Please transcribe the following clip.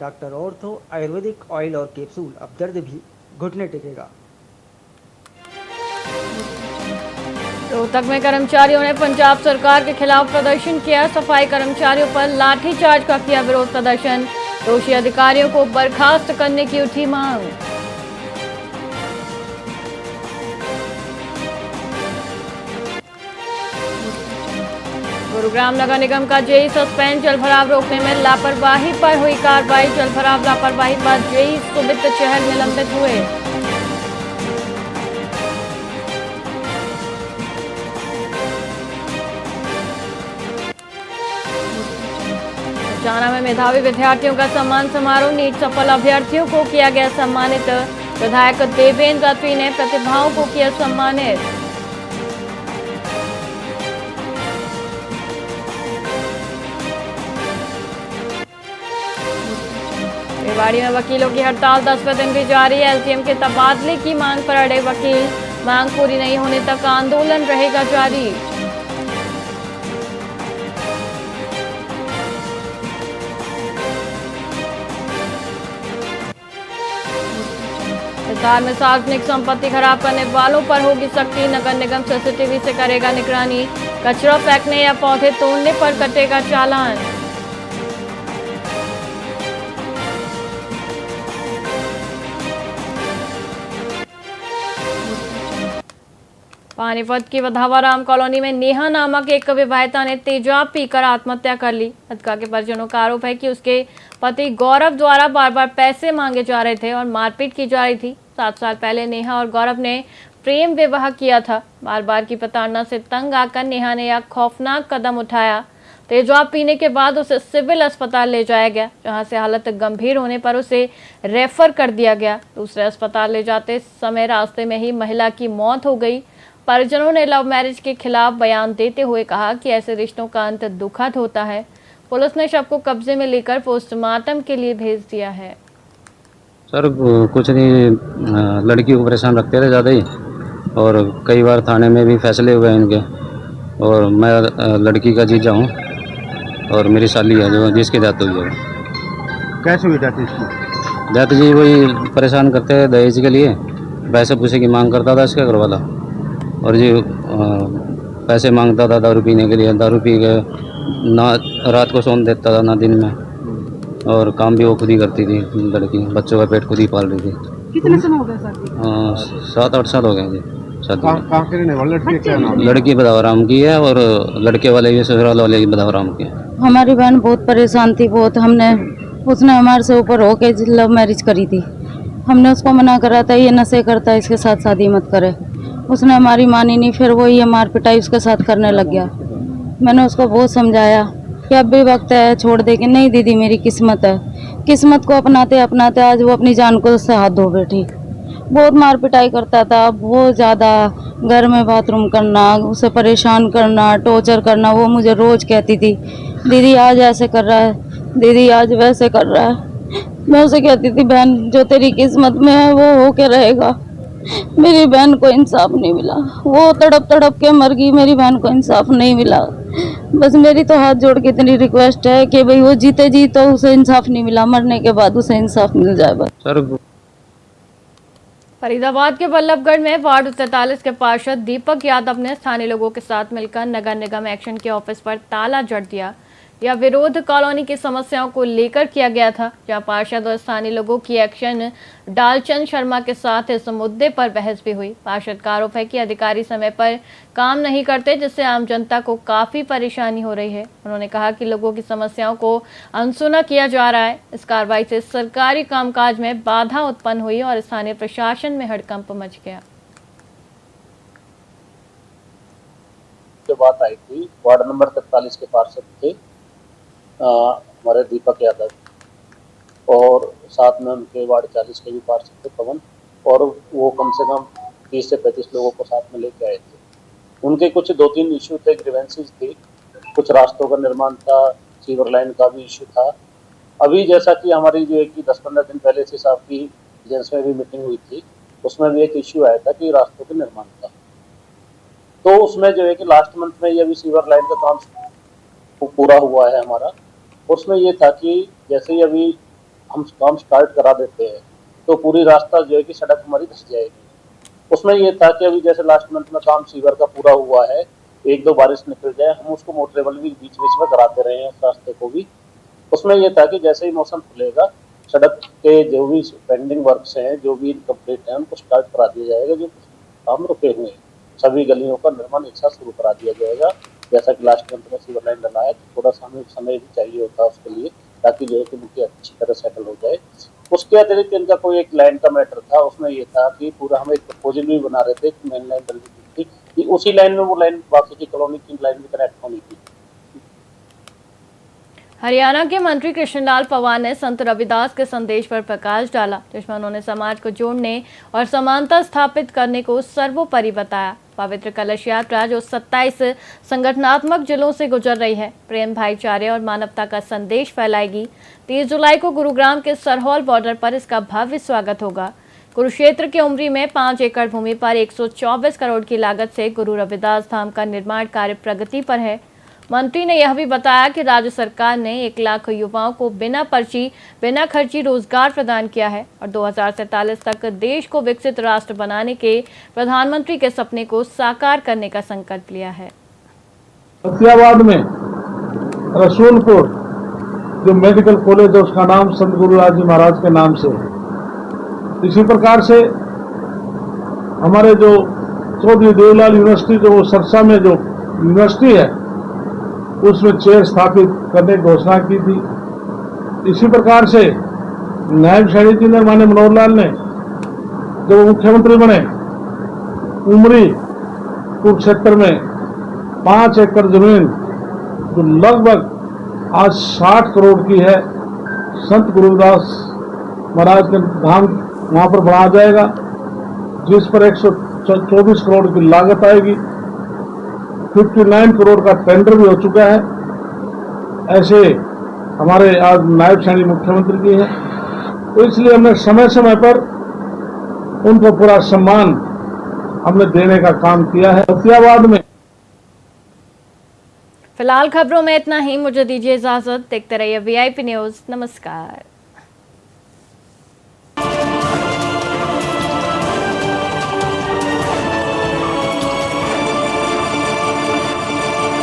Doctor ortho Ayurvedic oil और capsule, अब दर्द भी घुटने टेकेगा। रोहतक में कर्मचारियों ने पंजाब सरकार के खिलाफ प्रदर्शन किया। सफाई कर्मचारियों पर लाठीचार्ज का किया विरोध प्रदर्शन। दोषी अधिकारियों को बर्खास्त करने की उठी मांग। गुरुग्राम नगर निगम का जेई सस्पेंड। जल भराव रोकने में लापरवाही पर हुई कार्रवाई। जल भराव लापरवाही पर जेई सुमित चहल निलंबित हुए। जाना में मेधावी विद्यार्थियों का सम्मान समारोह। नीट सफल अभ्यर्थियों को किया गया सम्मानित। विधायक देवेंद्र रथी ने प्रतिभाओं को किया सम्मानित। रेवाड़ी में वकीलों की हड़ताल 10वें दिन भी जारी। एलसीएम के तबादले की मांग पर अड़े वकील। मांग पूरी नहीं होने तक आंदोलन रहेगा जारी। हिसार में सार्वजनिक संपत्ति खराब करने वालों पर होगी सख्ती। नगर निगम सीसीटीवी से करेगा निगरानी। कचरा फेंकने या पौधे तोड़ने पर कटेगा चालान। पानीपत की वधावाराम कॉलोनी में नेहा नामक एक विवाहिता ने तेजाब पीकर आत्महत्या कर ली। हत्या के परिजनों का आरोप है कि उसके पति गौरव द्वारा बार बार पैसे मांगे जा रहे थे और मारपीट की जा रही थी। 7 साल पहले नेहा और गौरव ने प्रेम विवाह किया था। बार बार की प्रताड़ना से तंग आकर नेहा ने यह खौफनाक कदम उठाया। तेजाब पीने के बाद उसे सिविल अस्पताल ले जाया गया, जहां से हालत गंभीर होने पर उसे रेफर कर दिया गया। दूसरे अस्पताल ले जाते समय रास्ते में ही महिला की मौत हो गई। परिजनों ने लव मैरिज के खिलाफ बयान देते हुए कहा कि ऐसे रिश्तों का अंत दुखद होता है। पुलिस ने शव को कब्जे में लेकर पोस्टमार्टम के लिए भेज दिया है। सर कुछ नहीं, लड़की को परेशान रखते थे ज़्यादा ही, और कई बार थाने में भी फैसले हुए हैं इनके। और मैं लड़की का जीजा हूँ और मेरी साली है जो जिसकी डेथ हुई है। कैसे हुई डेथ इसकी? डेथ जी वही परेशान करते हैं दहेज के लिए, पैसे पूसे की मांग करता था इसका घर वाला, और जी पैसे मांगता था दारू पीने के लिए। दारू पी के ना रात को सोने देता था ना दिन में, और काम भी वो खुद ही करती थी। लड़की बच्चों का पेट खुद ही पाल रही थी। कितने समय हो गए शादी? 7-8 साल हो गए जी शादी। कहाँ के रहने वाले? लड़की क्या नाम? लड़की बदावराम की है और लड़के वाले भी ससुराल वाले की बदावराम की है। हमारी बहन बहुत परेशान थी, बहुत उसने हमारे से ऊपर होके लव मैरिज करी थी। हमने उसको मना करा था ये नशे करता है, इसके साथ शादी मत करे। उसने हमारी मानी नहीं, फिर वो ये मार पिटाई उसके साथ करने लग गया। मैंने उसको बहुत समझाया कि अब भी वक्त है, छोड़ दे। कि नहीं दीदी, मेरी किस्मत है। किस्मत को अपनाते अपनाते आज वो अपनी जान को उससे हाथ धो बैठी। बहुत मार पिटाई करता था, बहुत ज़्यादा। घर में बाथरूम करना, उसे परेशान करना, टॉर्चर करना। वो मुझे रोज़ कहती थी दीदी आज ऐसे कर रहा है, दीदी आज वैसे कर रहा है। मैं उसे कहती थी बहन जो तेरी किस्मत में है वो होके रहेगा। मेरी बहन को इंसाफ नहीं मिला, वो तड़प तड़प के मर गई। मेरी बहन को इंसाफ नहीं मिला। बस मेरी तो हाथ जोड़ के इतनी रिक्वेस्ट है कि भाई वो जीते जी तो उसे इंसाफ नहीं मिला, मरने के बाद उसे इंसाफ मिल जाए बस। सर फरीदाबाद के बल्लभगढ़ में वार्ड 43 के पार्षद दीपक यादव ने स्थानीय लोगों के साथ मिलकर नगर निगम एक्शन के ऑफिस पर ताला जड़ दिया। यह विरोध कॉलोनी की समस्याओं को लेकर किया गया था, जहां पार्षद और स्थानीय लोगों की एक्शन डालचंद शर्मा के साथ इस मुद्दे पर बहस भी हुई। पार्षद का आरोप है कि अधिकारी समय पर काम नहीं करते, जिससे आम जनता को काफी परेशानी हो रही है। उन्होंने कहा कि लोगों की समस्याओं को अनसुना किया जा रहा है। इस कार्रवाई से सरकारी कामकाज में बाधा उत्पन्न हुई और स्थानीय प्रशासन में हड़कंप मच गया। बात आई थी, वार्ड नंबर 43 के पार्षद थे हमारे दीपक यादव, और साथ में उनके वार्ड 40 के भी पार्षद थे पवन, और वो कम से कम 30 से 35 लोगों को साथ में लेके आए थे। उनके कुछ 2-3 इश्यू थे, ग्रीवेंसेस थी, कुछ रास्तों का निर्माण था, सीवर लाइन का भी इश्यू था। अभी जैसा कि हमारी जो है कि 10-15 दिन पहले से साहब की एजेंस में भी मीटिंग हुई थी, उसमें भी एक इश्यू आया था कि रास्तों का निर्माण था। तो उसमें जो है कि लास्ट मंथ में ये अभी सीवर लाइन का काम पूरा हुआ है हमारा। उसमें ये था कि जैसे ही अभी हम काम स्टार्ट करा देते हैं तो पूरी रास्ता जो है कि सड़क हमारी धंस जाएगी। उसमें ये था कि अभी जैसे लास्ट मंथ में काम सीवर का पूरा हुआ है, 1-2 बारिश निकल जाए, हम उसको मोटरेबल भी बीच बीच में कराते रहे हैं उस रास्ते को भी। उसमें ये था कि जैसे ही मौसम खुलेगा, सड़क के जो भी पेंडिंग वर्क्स हैं, जो भी इनकम्प्लीट हैं, उनको स्टार्ट करा दिया जाएगा। जो काम रुके हुए हैं सभी गलियों का निर्माण एक साथ शुरू करा दिया जाएगा। जैसा कि लास्ट मंथ में सीवर लाइन डला है, तो थोड़ा समय भी चाहिए होता है उसके लिए, ताकि जो है कि मुझे अच्छी तरह सेटल हो जाए। उसके अतिरिक्त इनका कोई एक लाइन का मैटर था, उसमें ये था कि पूरा हम एक प्रपोजल भी बना रहे थे कि मेन लाइन डलनी थी कि उसी लाइन में वो लाइन बाकी की कॉलोनी की लाइन भी कनेक्ट होनी थी। हरियाणा के मंत्री कृष्णलाल पंवार ने संत रविदास के संदेश पर प्रकाश डाला, जिसमें उन्होंने समाज को जोड़ने और समानता स्थापित करने को सर्वोपरि बताया। पवित्र कलश यात्रा जो 27 संगठनात्मक जिलों से गुजर रही है, प्रेम, भाईचारे और मानवता का संदेश फैलाएगी। 30 जुलाई को गुरुग्राम के सरहौल बॉर्डर पर इसका भव्य स्वागत होगा। कुरुक्षेत्र के उमरी में 5 एकड़ भूमि पर 124 करोड़ की लागत से गुरु रविदास धाम का निर्माण कार्य प्रगति पर है। मंत्री ने यह भी बताया कि राज्य सरकार ने 1 लाख युवाओं को बिना खर्ची रोजगार प्रदान किया है और 2047 तक देश को विकसित राष्ट्र बनाने के प्रधानमंत्री के सपने को साकार करने का संकल्प लिया है। फतेहाबाद में रसूलपुर जो मेडिकल कॉलेज है उसका नाम संत गुरुराज जी महाराज के नाम से। इसी प्रकार से हमारे जो चौधरी देवलाल यूनिवर्सिटी जो सरसा में जो यूनिवर्सिटी है उसमें चेयर स्थापित करने की घोषणा की थी। इसी प्रकार से नायब शाही जी ने माननीय मनोहर लाल ने जब मुख्यमंत्री बने, उमरी कुरुक्षेत्र में 5 एकड़ जमीन जो लगभग आज 60 करोड़ की है, संत गुरुदास महाराज के धाम वहां पर बनाया जाएगा, जिस पर 124 करोड़ की लागत आएगी। 59 करोड़ का टेंडर भी हो चुका है। ऐसे हमारे आज नायब शाही मुख्यमंत्री जी हैं, तो इसलिए हमने समय समय पर उनको पूरा सम्मान हमने देने का काम किया है। फतेहाबाद में फिलहाल खबरों में इतना ही। मुझे दीजिए इजाजत। देखते रहिए VIP न्यूज। नमस्कार।